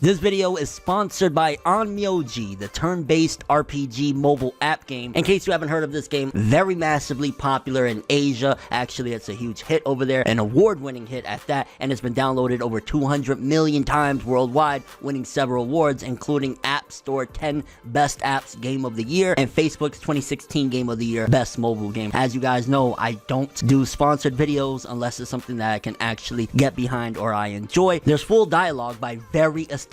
This video is sponsored by Onmyoji, the turn-based RPG mobile app game. In case you haven't heard of this game, very massively popular in Asia. Actually, it's a huge hit over there, an award-winning hit at that, and it's been downloaded over 200 million times worldwide, winning several awards, including App Store 10 Best Apps Game of the Year and Facebook's 2016 Game of the Year Best Mobile Game. As you guys know, I don't do sponsored videos unless it's something that I can actually get behind or I enjoy. There's full dialogue by very established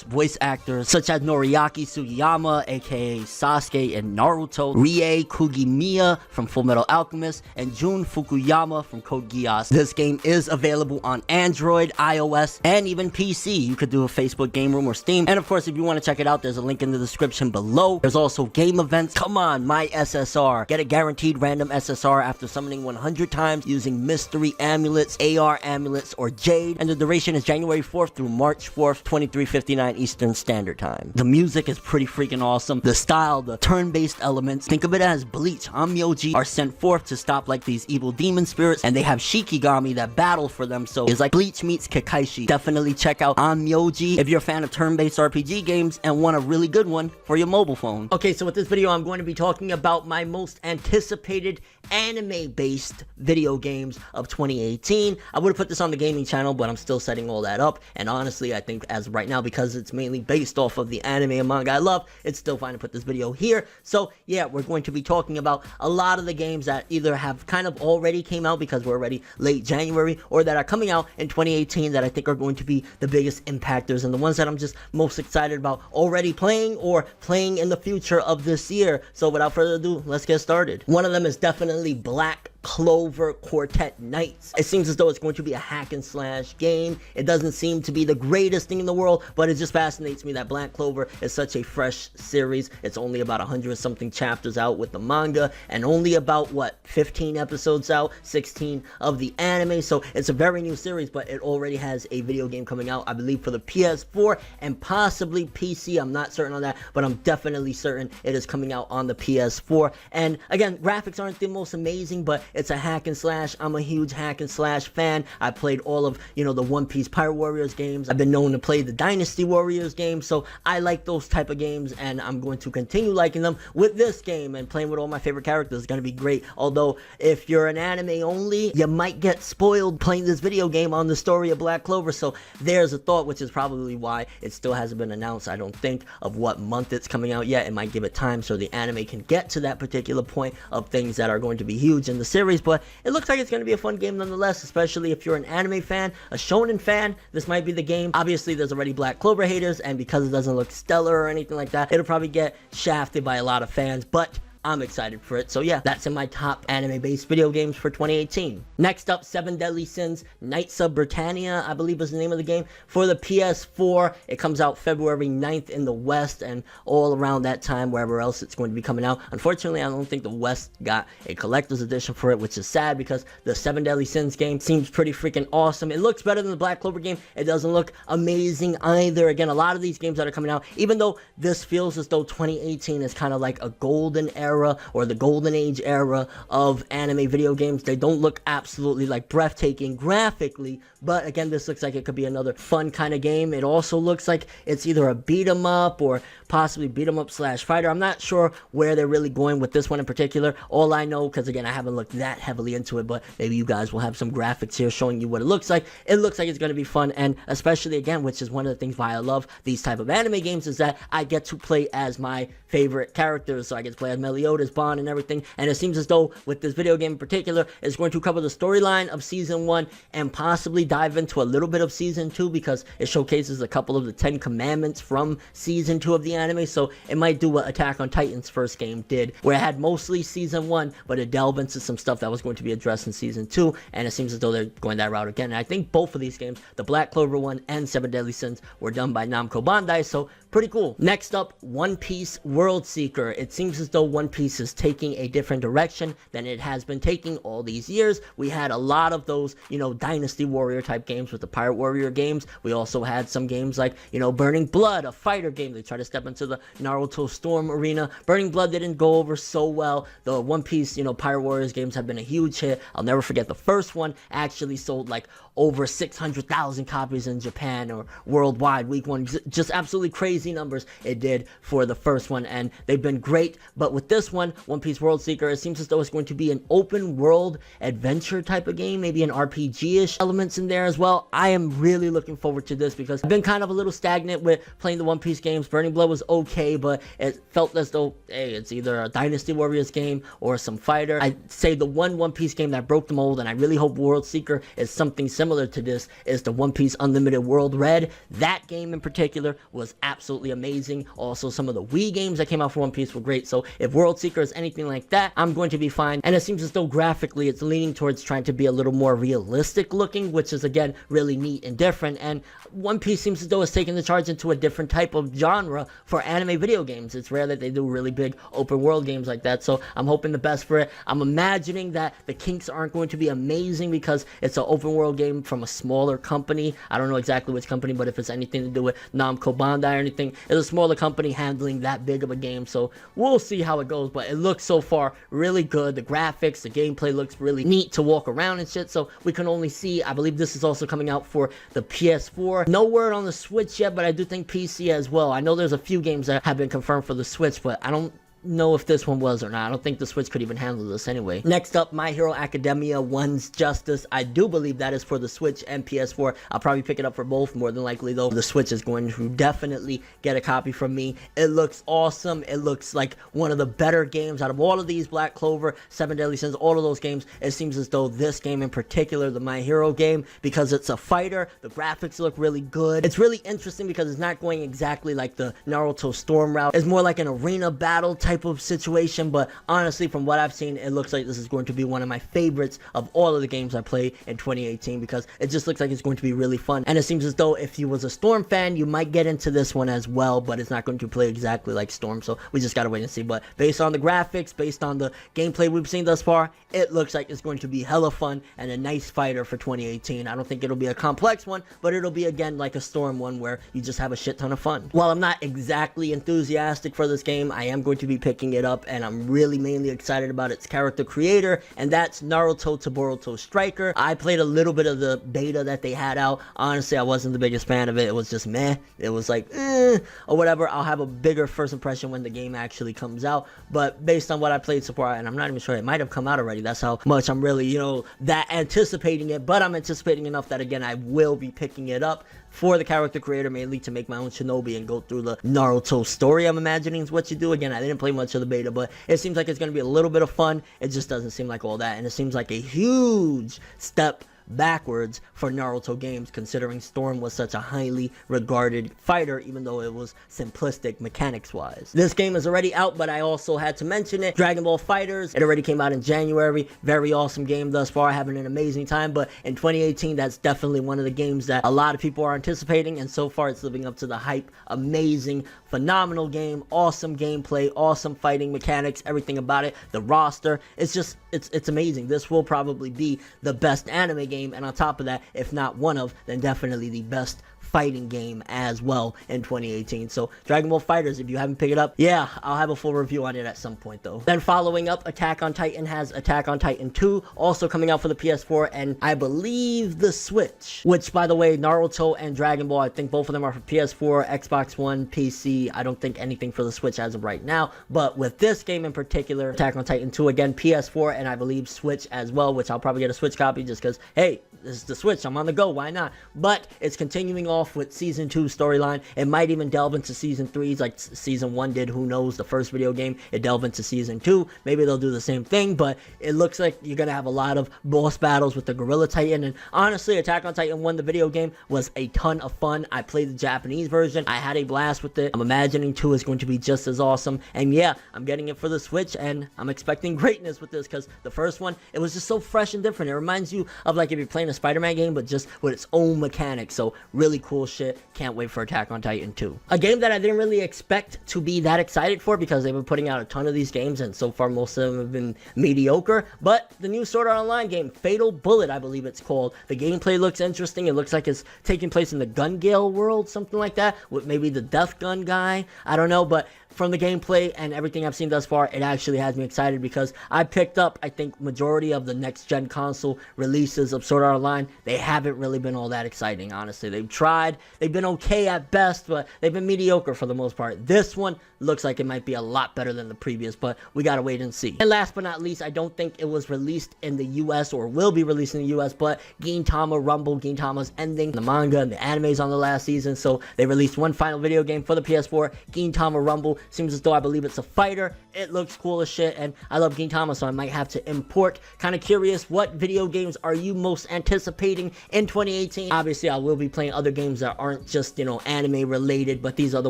voice actors such as Noriaki Sugiyama, aka Sasuke in Naruto, Rie Kugimiya from Fullmetal Alchemist, and Jun Fukuyama from Code Geass. This game is available on Android, iOS, and even PC. You could do a Facebook Game Room or Steam. And of course, if you want to check it out, there's a link in the description below. There's also game events. Come on, my SSR. Get a guaranteed random SSR after summoning 100 times using mystery amulets, AR amulets, or Jade. And the duration is January 4th through March 4th, 23:59 Eastern Standard Time. The music is pretty freaking awesome. The style, the turn-based elements. Think of it as Bleach. Onmyoji are sent forth to stop like these evil demon spirits, and they have Shikigami that battle for them. So it's like Bleach meets Kakaishi. Definitely check out Onmyoji if you're a fan of turn-based RPG games and want a really good one for your mobile phone. Okay, so with this video, I'm going to be talking about my most anticipated anime-based video games of 2018. I would have put this on the gaming channel, but I'm still setting all that up. And honestly, I think as of right now, because it's mainly based off of the anime and manga I love, it's still fine to put this video here. So yeah, we're going to be talking about a lot of the games that either have kind of already came out because we're already late January, or that are coming out in 2018 that I think are going to be the biggest impactors and the ones that I'm just most excited about already playing or playing in the future of this year. So without further ado, let's get started. One of them is definitely Black Clover Quartet Knights. It seems as though it's going to be a hack and slash game. It doesn't seem to be the greatest thing in the world, but it just fascinates me that Black Clover is such a fresh series. It's only about 100 something chapters out with the manga, and only about what, 15 episodes out, 16 of the anime. So it's a very new series, but it already has a video game coming out, I believe, for the PS4 and possibly PC. I'm not certain on that, but I'm definitely certain it is coming out on the PS4. And again, graphics aren't the most amazing, but it's a hack and slash. I'm a huge hack and slash fan. I played all of, the One Piece Pirate Warriors games. I've been known to play the Dynasty Warriors games, so I like those type of games, and I'm going to continue liking them with this game, and playing with all my favorite characters is going to be great. Although, if you're an anime only, you might get spoiled playing this video game on the story of Black Clover, so there's a thought, which is probably why it still hasn't been announced, I don't think, of what month it's coming out yet. It might give it time so the anime can get to that particular point of things that are going to be huge in the series, but it looks like it's going to be a fun game nonetheless, especially if you're an anime fan, a shonen fan. This might be the game. Obviously, there's already Black Clover haters, and because it doesn't look stellar or anything like that, it'll probably get shafted by a lot of fans, but I'm excited for it. So yeah, that's in my top anime-based video games for 2018. Next up, 7 Deadly Sins, Knights of Britannia, I believe is the name of the game, for the PS4. It comes out February 9th in the West, and all around that time, wherever else it's going to be coming out. Unfortunately, I don't think the West got a collector's edition for it, which is sad because the 7 Deadly Sins game seems pretty freaking awesome. It looks better than the Black Clover game. It doesn't look amazing either. Again, a lot of these games that are coming out, even though this feels as though 2018 is kind of like a golden era, or the golden age era of anime video games, they don't look absolutely like breathtaking graphically, but again, this looks like it could be another fun kind of game. It also looks like it's either a beat 'em up or possibly beat 'em up slash fighter. I'm not sure where they're really going with this one in particular. All I know, because again, I haven't looked that heavily into it, but maybe you guys will have some graphics here showing you what it looks like. It looks like it's going to be fun, and especially again, which is one of the things why I love these type of anime games, is that I get to play as my favorite characters. So I get to play as Meliodas, Bond, and everything. And it seems as though with this video game in particular, it's going to cover the storyline of Season 1 and possibly dive into a little bit of Season 2, because it showcases a couple of the 10 commandments from Season 2 of the anime. So it might do what Attack on Titan's first game did, where it had mostly Season 1, but it delved into some stuff that was going to be addressed in Season 2. And it seems as though they're going that route again. And I think both of these games, the Black Clover one and 7 Deadly Sins, were done by Namco Bandai, so pretty cool. Next up, One Piece World Seeker. It seems as though One Piece is taking a different direction than it has been taking all these years. We had a lot of those, Dynasty Warrior type games with the Pirate Warrior games. We also had some games like, Burning Blood, a fighter game. They tried to step into the Naruto Storm arena. Burning Blood didn't go over so well. The One Piece, Pirate Warriors games have been a huge hit. I'll never forget the first one actually sold like over 600,000 copies in Japan or worldwide week 1. Just absolutely crazy numbers it did for the first one, and they've been great. But with this one, One Piece World Seeker, it seems as though it's going to be an open world adventure type of game, maybe an RPG-ish elements in there as well. I am really looking forward to this because I've been kind of a little stagnant with playing the One Piece games. Burning Blood was okay, but it felt as though, hey, it's either a Dynasty Warriors game or some fighter. I'd say the One Piece game that broke the mold, and I really hope World Seeker is something similar to this, is the One Piece Unlimited World Red. That game in particular was absolutely amazing. Also, some of the Wii games that came out for One Piece were great. So if World Seeker is anything like that, I'm going to be fine. And it seems as though graphically it's leaning towards trying to be a little more realistic looking, which is again really neat and different. And One Piece seems as though it's taking the charge into a different type of genre for anime video games. It's rare that they do really big open world games like that, so I'm hoping the best for it. I'm imagining that the kinks aren't going to be amazing because it's an open world game from a smaller company. I don't know exactly which company, but if it's anything to do with Namco Bandai or anything, it's a smaller company handling that big of a game, so we'll see how it goes. But it looks so far really good. The graphics, the gameplay looks really neat to walk around and shit, so we can only see. I believe this is also coming out for the PS4. No word on the Switch yet, but I do think PC as well. I know there's a few games that have been confirmed for the Switch, but I don't know if this one was or not. I don't think the Switch could even handle this anyway. Next up, My Hero Academia One's Justice. I do believe that is for the Switch and PS4. I'll probably pick it up for both, more than likely though. The Switch is going to definitely get a copy from me. It looks awesome. It looks like one of the better games out of all of these. Black Clover, Seven Deadly Sins, all of those games. It seems as though this game in particular, the My Hero game, because it's a fighter, the graphics look really good. It's really interesting because it's not going exactly like the Naruto Storm route. It's more like an arena battle type of situation, but honestly, from what I've seen, it looks like this is going to be one of my favorites of all of the games I played in 2018 because it just looks like it's going to be really fun. And it seems as though if you was a Storm fan, you might get into this one as well, but it's not going to play exactly like Storm, so we just gotta wait and see. But based on the graphics, based on the gameplay we've seen thus far, it looks like it's going to be hella fun and a nice fighter for 2018. I don't think it'll be a complex one, but it'll be again like a Storm one where you just have a shit ton of fun. While I'm not exactly enthusiastic for this game, I am going to be picking it up, and I'm really mainly excited about its character creator, and that's Naruto to Boruto Striker. I played a little bit of the beta that they had out. Honestly, I wasn't the biggest fan of it. It was just meh. It was like, or whatever. I'll have a bigger first impression when the game actually comes out, but based on what I played so far, and I'm not even sure, it might have come out already. That's how much I'm really, that anticipating it, but I'm anticipating enough that, again, I will be picking it up for the character creator, mainly to make my own shinobi and go through the Naruto story. I'm imagining is what you do. Again, I didn't play much of the beta, but it seems like it's going to be a little bit of fun. It just doesn't seem like all that, and it seems like a huge step backwards for Naruto games, considering Storm was such a highly regarded fighter, even though it was simplistic mechanics wise. This game is already out, but I also had to mention it. Dragon Ball FighterZ, it already came out in January. Very awesome game thus far, having an amazing time, but in 2018, that's definitely one of the games that a lot of people are anticipating, and so far it's living up to the hype. Amazing, phenomenal game, awesome gameplay, awesome fighting mechanics, everything about it. The roster, it's just, it's amazing. This will probably be the best anime game, and on top of that, if not one of, then definitely the best fighting game as well in 2018. So Dragon Ball FighterZ, if you haven't picked it up, yeah, I'll have a full review on it at some point though. Then following up, Attack on Titan has Attack on Titan 2, also coming out for the PS4 and I believe the Switch, which by the way, Naruto and Dragon Ball, I think both of them are for PS4, Xbox One, PC. I don't think anything for the Switch as of right now, but with this game in particular, Attack on Titan 2, again, PS4 and I believe Switch as well, which I'll probably get a Switch copy just because, hey, this is the Switch, I'm on the go, why not? But it's continuing off with Season 2 storyline. It might even delve into Season 3s like Season 1 did, who knows, the first video game, it delved into Season 2. Maybe they'll do the same thing, but it looks like you're gonna have a lot of boss battles with the Gorilla Titan, and honestly, Attack on Titan 1, the video game, was a ton of fun. I played the Japanese version, I had a blast with it. I'm imagining 2 is going to be just as awesome, and yeah, I'm getting it for the Switch, and I'm expecting greatness with this, because the first one, it was just so fresh and different. It reminds you of like if you're playing a Spider-Man game, but just with its own mechanics. So really cool shit. Can't wait for Attack on Titan 2. A game that I didn't really expect to be that excited for because they've been putting out a ton of these games and so far most of them have been mediocre, but the new Sword Art Online game, Fatal Bullet, I believe it's called. The gameplay looks interesting. It looks like it's taking place in the Gun Gale world, something like that, with maybe the Death Gun guy. I don't know, but from the gameplay and everything I've seen thus far, it actually has me excited because I picked up, I think, majority of the next-gen console releases of Sword Art line, they haven't really been all that exciting, honestly. They've tried, they've been okay at best, but they've been mediocre for the most part. This one looks like it might be a lot better than the previous, but we gotta wait and see. And last but not least, I don't think it was released in the US or will be released in the US, but Gintama Rumble. Gintama's ending the manga and the animes on the last season, so they released one final video game for the PS4, Gintama Rumble. Seems as though I believe it's a fighter. It looks cool as shit, and I love Gintama, so I might have to import. Kind of curious, what video games are you most anticipating in 2018? Obviously, I will be playing other games that aren't just, you know, anime related, but these are the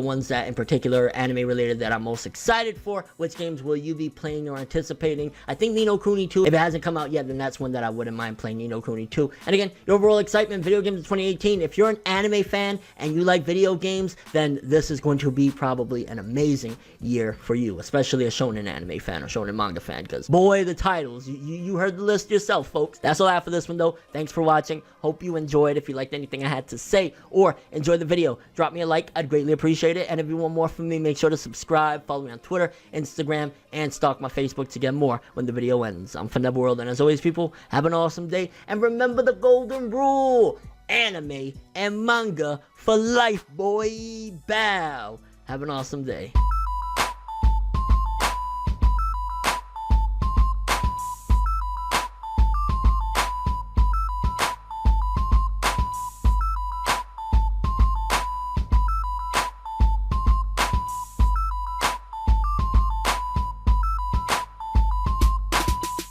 ones that in particular anime related that I'm most excited for. Which games will you be playing or anticipating? I think Ni no Kuni 2, if it hasn't come out yet, then that's one that I wouldn't mind playing, Ni no Kuni 2. And again, your overall excitement, video games in 2018. If you're an anime fan and you like video games, then this is going to be probably an amazing year for you, especially a shonen anime fan or shonen manga fan, because boy, the titles, you heard the list yourself, folks. That's all I have for this one, though. Thanks for watching. Hope you enjoyed. If you liked anything I had to say or enjoyed the video, drop me a like. I'd greatly appreciate it. And if you want more from me, make sure to subscribe, follow me on Twitter, Instagram, and stalk my Facebook to get more when the video ends. I'm ForneverWorld, and as always, people, have an awesome day, and remember the golden rule: anime and manga for life, boy. Bow. Have an awesome day.